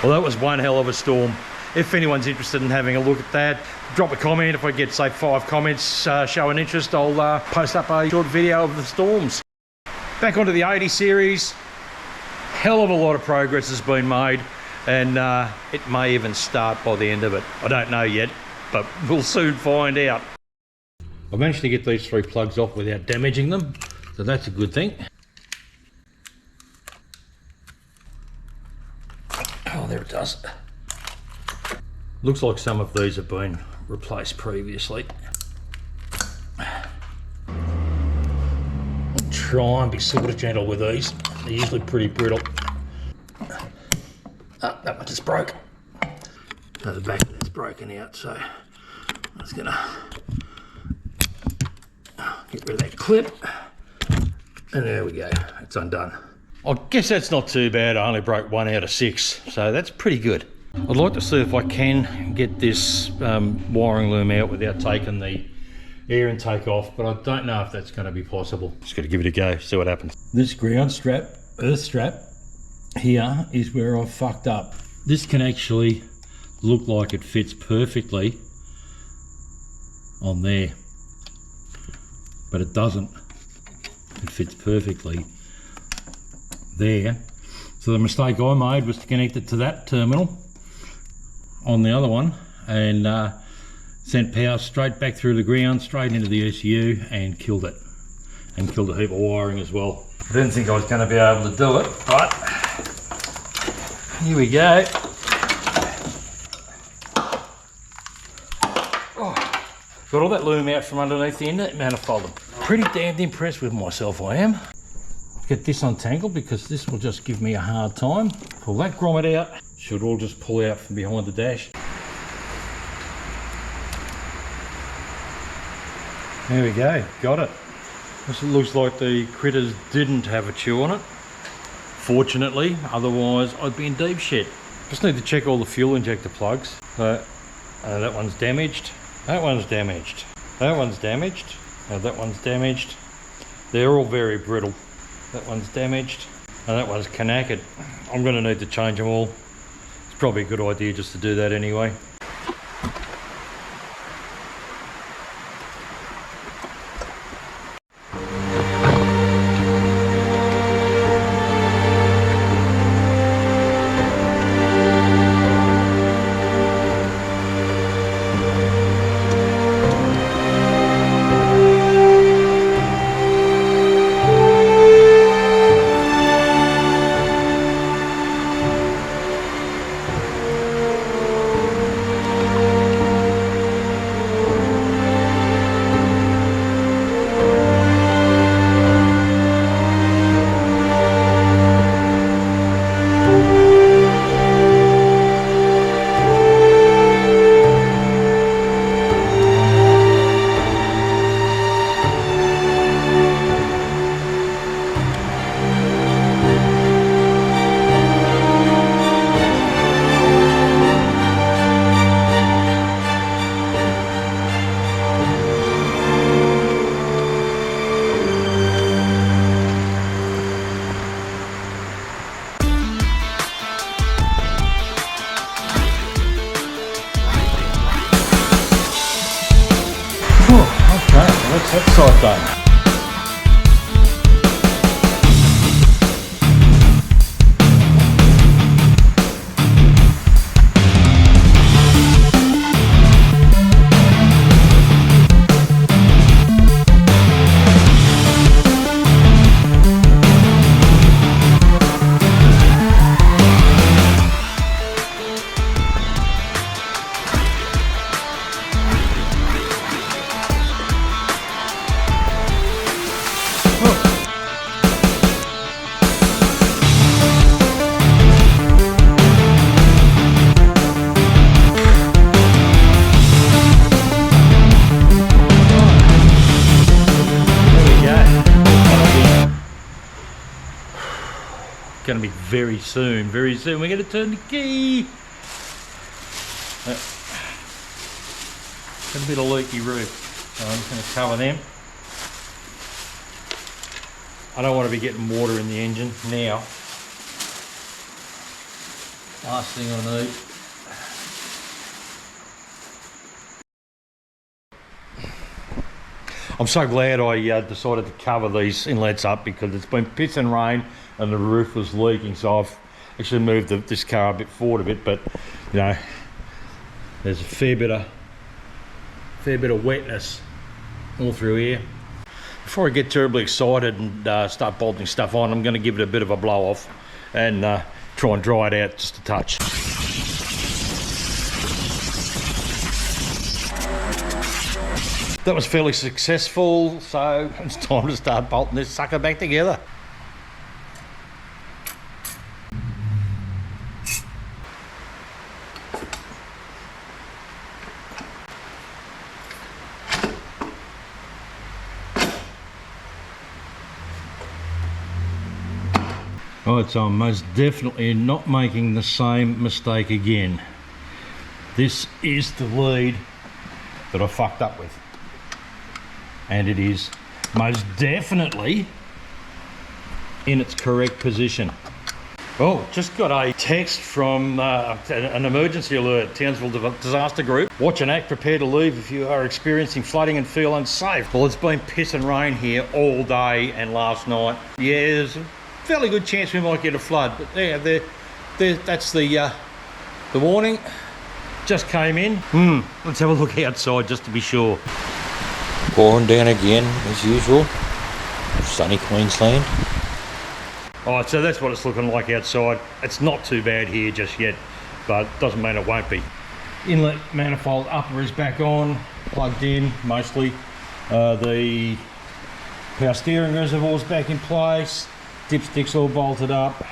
Well, that was one hell of a storm. If anyone's interested in having a look at that, drop a comment. If I get, say, 5 comments showing interest, I'll post up a short video of the storms. Back onto the 80 series. Hell of a lot of progress has been made, and it may even start by the end of it. I don't know yet, but we'll soon find out. I managed to get these 3 plugs off without damaging them, so that's a good thing. Oh, there it does. Looks like some of these have been replaced previously. I'll try and be sort of gentle with these. They're usually pretty brittle. Oh, that one just broke. So the back of that's broken out, so I'm just gonna get rid of that clip. And there we go, it's undone. I guess that's not too bad. I only broke 1 out of 6, so that's pretty good. I'd like to see if I can get this wiring loom out without taking the air intake off, but I don't know if that's going to be possible. Just got to give it a go, see what happens. This ground strap, earth strap, here is where I've fucked up. This can actually look like it fits perfectly on there, but it doesn't. It fits perfectly there. So the mistake I made was to connect it to that terminal on the other one, and sent power straight back through the ground, straight into the ECU, and killed it. And killed a heap of wiring as well. I didn't think I was going to be able to do it, but here we go. Oh, got all that loom out from underneath the inlet manifold. Pretty damned impressed with myself, I am. Get this untangled because this will just give me a hard time. Pull that grommet out. Should all just pull out from behind the dash. There we go, got it. This looks like the critters didn't have a chew on it. Fortunately, otherwise I'd be in deep shit. Just need to check all the fuel injector plugs. So, that one's damaged. That one's damaged. That one's damaged. That one's damaged. They're all very brittle. That one's damaged. And that one's knackered. I'm going to need to change them all. It's probably a good idea just to do that anyway. That side done. Going to be very soon we're going to turn the key. Got a bit of leaky roof, so I'm just going to cover them. I don't want to be getting water in the engine now. Last thing I need. I'm so glad I decided to cover these inlets up because it's been pissing rain and the roof was leaking, so I've actually moved this car a bit forward a bit, but you know, there's a fair bit of wetness all through here. Before I get terribly excited and start bolting stuff on, I'm going to give it a bit of a blow off and try and dry it out just a touch. That was fairly successful, so it's time to start bolting this sucker back together. Alright, so I'm most definitely not making the same mistake again. This is the lead that I fucked up with. And it is most definitely in its correct position. Oh, just got a text from an emergency alert, Townsville Disaster Group. Watch and act, prepare to leave if you are experiencing flooding and feel unsafe. Well, it's been piss and rain here all day and last night. Yeah, there's a fairly good chance we might get a flood, but yeah, that's the warning. Just came in. Let's have a look outside just to be sure. Pouring down again, as usual. Sunny Queensland. Alright, so that's what it's looking like outside. It's not too bad here just yet, but doesn't mean it won't be. Inlet manifold upper is back on, plugged in mostly. The power steering reservoir's back in place. Dipsticks all bolted up.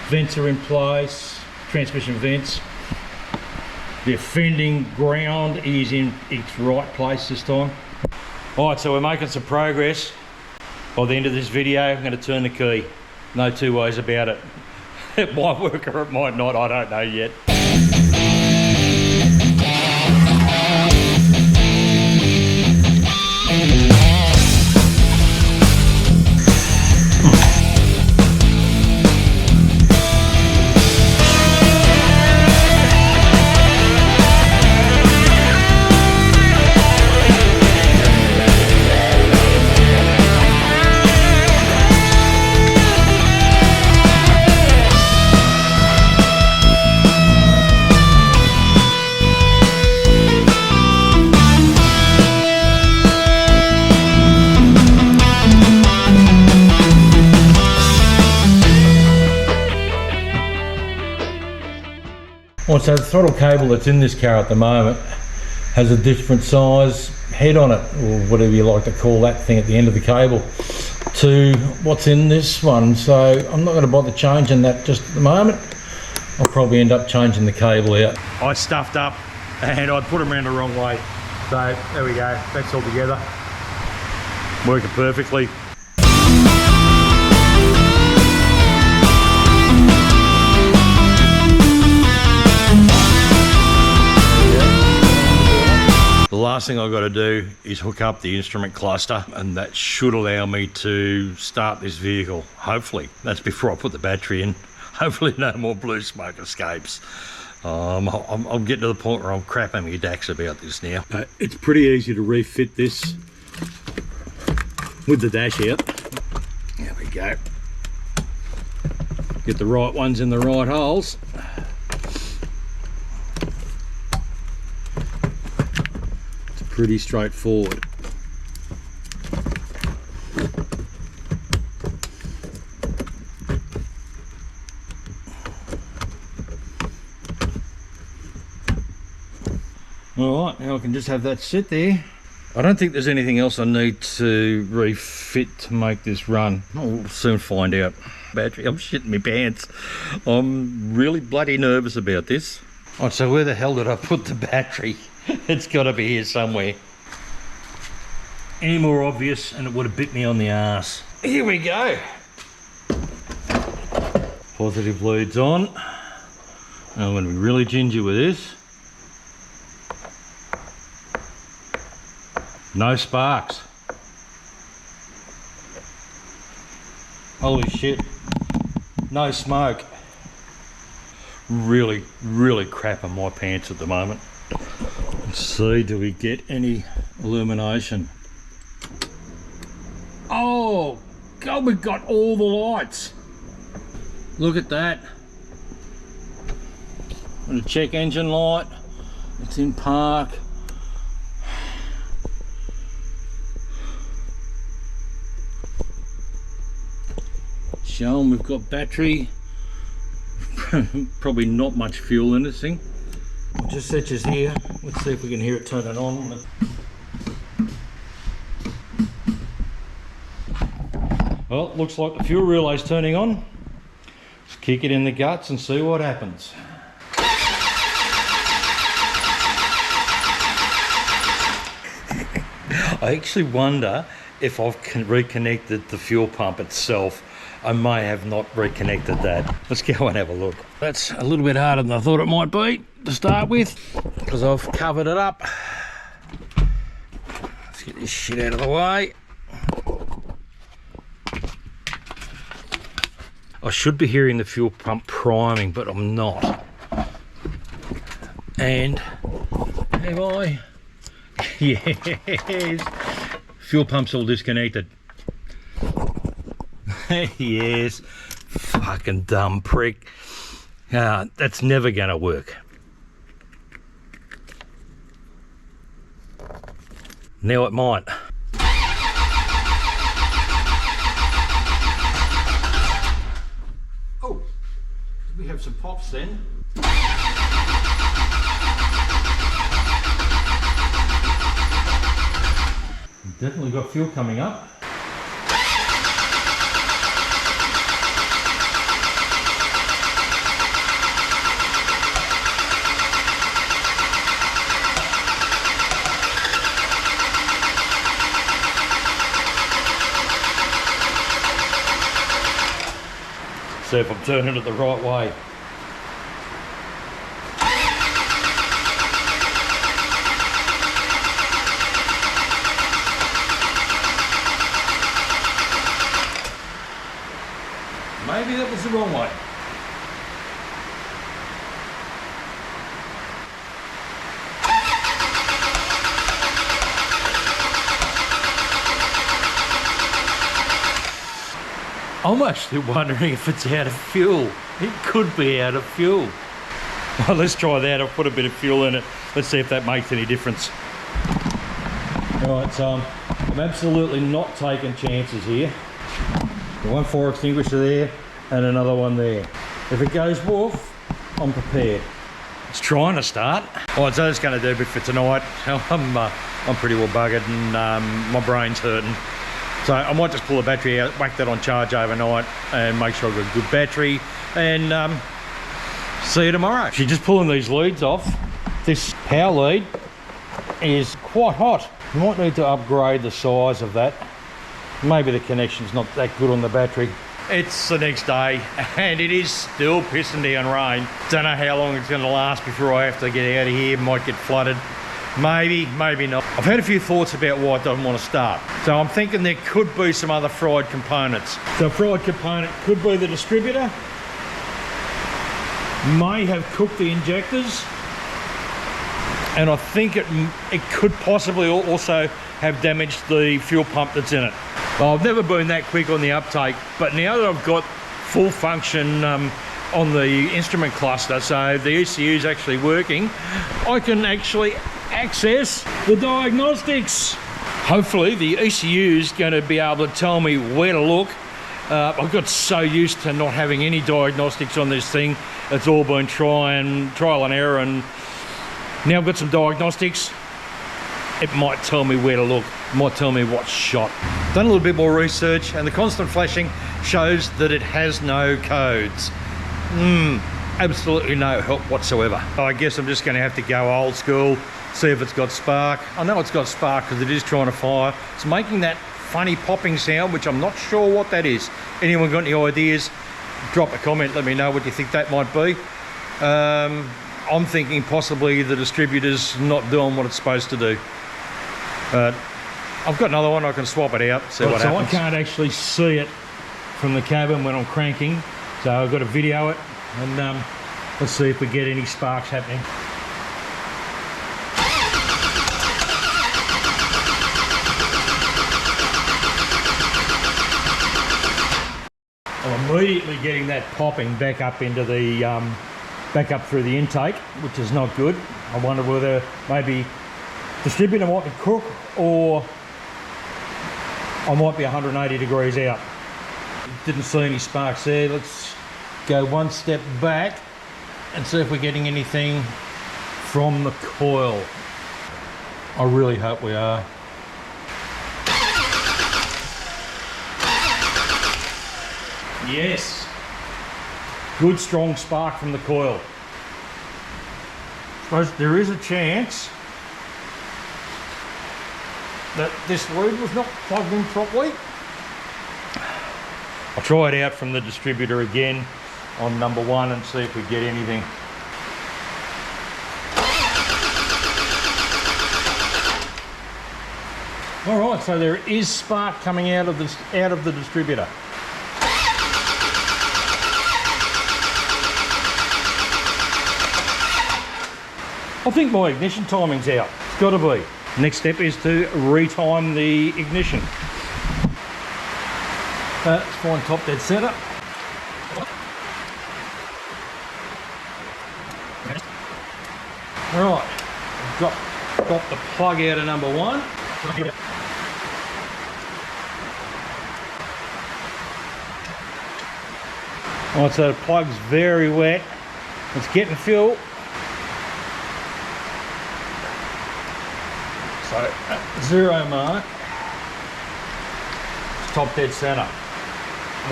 Vents are in place, transmission vents. The offending ground is in its right place this time. Alright, so we're making some progress. By the end of this video, I'm going to turn the key. No two ways about it. It might work or it might not, I don't know yet. Well, so the throttle cable that's in this car at the moment has a different size head on it, or whatever you like to call that thing at the end of the cable, to what's in this one. So I'm not going to bother changing that just at the moment. I'll probably end up changing the cable out. I stuffed up and I put them around the wrong way. So there we go, that's all together. Working perfectly. The last thing I've got to do is hook up the instrument cluster, and that should allow me to start this vehicle. Hopefully, that's before I put the battery in. Hopefully no more blue smoke escapes. I'm getting to the point where I'm crapping my dacks about this now. It's pretty easy to refit this with the dash out. There we go. Get the right ones in the right holes. Pretty straightforward. Alright, now I can just have that sit there. I don't think there's anything else I need to refit to make this run. We'll soon find out. Battery, I'm shitting my pants. I'm really bloody nervous about this. Alright, so where the hell did I put the battery? It's got to be here somewhere. Any more obvious and it would have bit me on the arse. Here we go. Positive leads on. I'm going to be really gingy with this. No sparks. Holy shit. No smoke. really crapping my pants at the moment. Let's see, do we get any illumination? Oh God, we've got all the lights. Look at that. And the check engine light, it's in park. Showing we've got battery. Probably not much fuel in this thing. I'll just set this here. Let's see if we can hear it turning on. Well, looks like the fuel relay's turning on. Let's kick it in the guts and see what happens. I actually wonder if I've reconnected the fuel pump itself. I may have not reconnected that. Let's go and have a look. That's a little bit harder than I thought it might be to start with, because I've covered it up. Let's get this shit out of the way. I should be hearing the fuel pump priming, but I'm not. And have I? Yes. Fuel pump's all disconnected. Yes. Fucking dumb prick. That's never gonna work. Now it might. Oh, we have some pops then. Definitely got fuel coming up. See if I'm turning it the right way. Maybe that was the wrong way. I'm actually wondering if it's out of fuel. It could be out of fuel. Well, let's try that. I'll put a bit of fuel in it. Let's see if that makes any difference. All right, so I'm absolutely not taking chances here. One fire extinguisher there and another one there. If it goes woof, I'm prepared. It's trying to start. All right, so that's going to do it for tonight. I'm pretty well buggered and my brain's hurting. So I might just pull the battery out, whack that on charge overnight and make sure I've got a good battery and see you tomorrow. If you're just pulling these leads off, this power lead is quite hot. You might need to upgrade the size of that. Maybe the connection's not that good on the battery. It's the next day and it is still pissing down rain. Don't know how long it's going to last before I have to get out of here. Might get flooded. Maybe, maybe not. I've had a few thoughts about why it doesn't want to start. So I'm thinking there could be some other fried components. So a fried component could be the distributor. May have cooked the injectors. And I think it could possibly also have damaged the fuel pump that's in it. Well, I've never been that quick on the uptake, but now that I've got full function on the instrument cluster, so the ECU is actually working, I can actually access the diagnostics. Hopefully the ECU is going to be able to tell me where to look. I've got so used to not having any diagnostics on this thing. It's all been trial and error, and now I've got some diagnostics. It might tell me where to look, it might tell me what's shot. Done a little bit more research and the constant flashing shows that it has no codes. Absolutely no help whatsoever. I guess I'm just going to have to go old school, see if it's got spark. I know it's got spark because it is trying to fire. It's making that funny popping sound, which I'm not sure what that is. Anyone got any ideas? Drop a comment, let me know what you think that might be. I'm thinking possibly the distributor's not doing what it's supposed to do. I've got another one, I can swap it out, see what happens. So I can't actually see it from the cabin when I'm cranking, so I've got to video it, and Let's see if we get any sparks happening. I'm immediately getting that popping back up into the back up through the intake, which is not good. I wonder whether maybe distributor might be cooked, or I might be 180 degrees out. Didn't see any sparks there. Let's go one step back and see if we're getting anything from the coil. I really hope we are. Yes, good strong spark from the coil. Suppose there is a chance that this lead was not plugged in properly. I'll try it out from the distributor again on number 1 and see if we get anything. All right, so there is spark coming out of the distributor. I think my ignition timing's out. It's got to be. Next step is to retime the ignition. Let's find top dead center. All right, got the plug out of number 1. All right, so the plug's very wet. It's getting fuel. So at 0 mark, it's top dead center.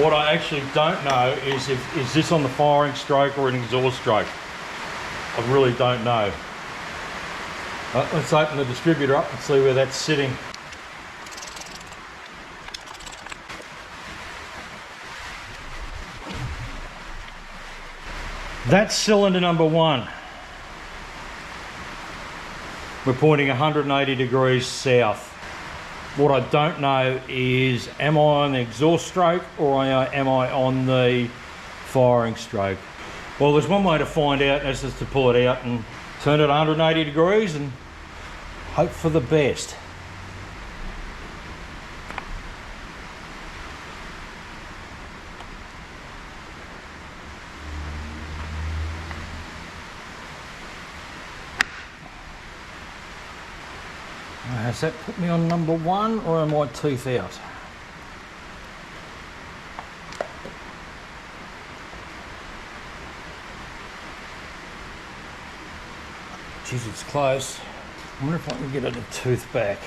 What I actually don't know is is this on the firing stroke or an exhaust stroke. I really don't know. Let's open the distributor up and see where that's sitting. That's cylinder number 1. We're pointing 180 degrees south. What I don't know is, am I on the exhaust stroke or am I on the firing stroke? Well, there's one way to find out, and that's just to pull it out and turn it 180 degrees and hope for the best. Has that put me on number 1 or am I teeth out? Jeez, it's close. I wonder if I can get it a tooth back.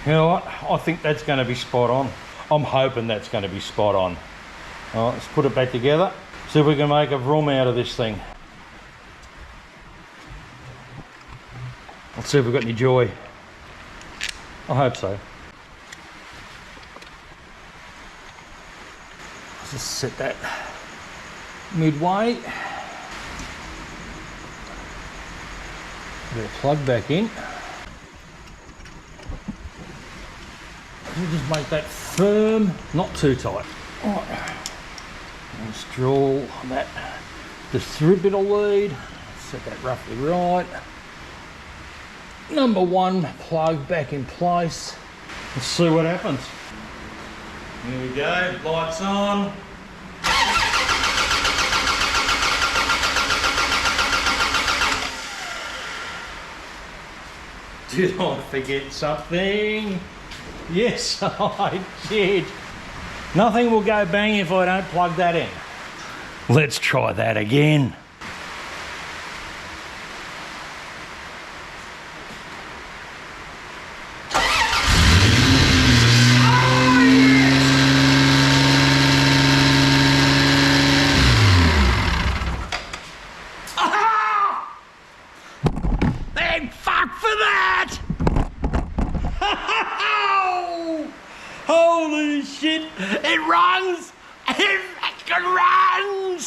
You know what? I think that's going to be spot on. I'm hoping that's going to be spot on. All right, let's put it back together. See if we can make a vroom out of this thing. Let's see if we've got any joy. I hope so. Let's just set that midway. Get a plug back in. We'll just make that firm, not too tight. All right. Let's draw that distributor lead. Set that roughly right. Number 1 plug back in place. Let's see what happens. Here we go, lights on. Did I forget something? Yes, I did. Nothing will go bang if I don't plug that in. Let's try that again. Holy shit, it runs! fucking runs!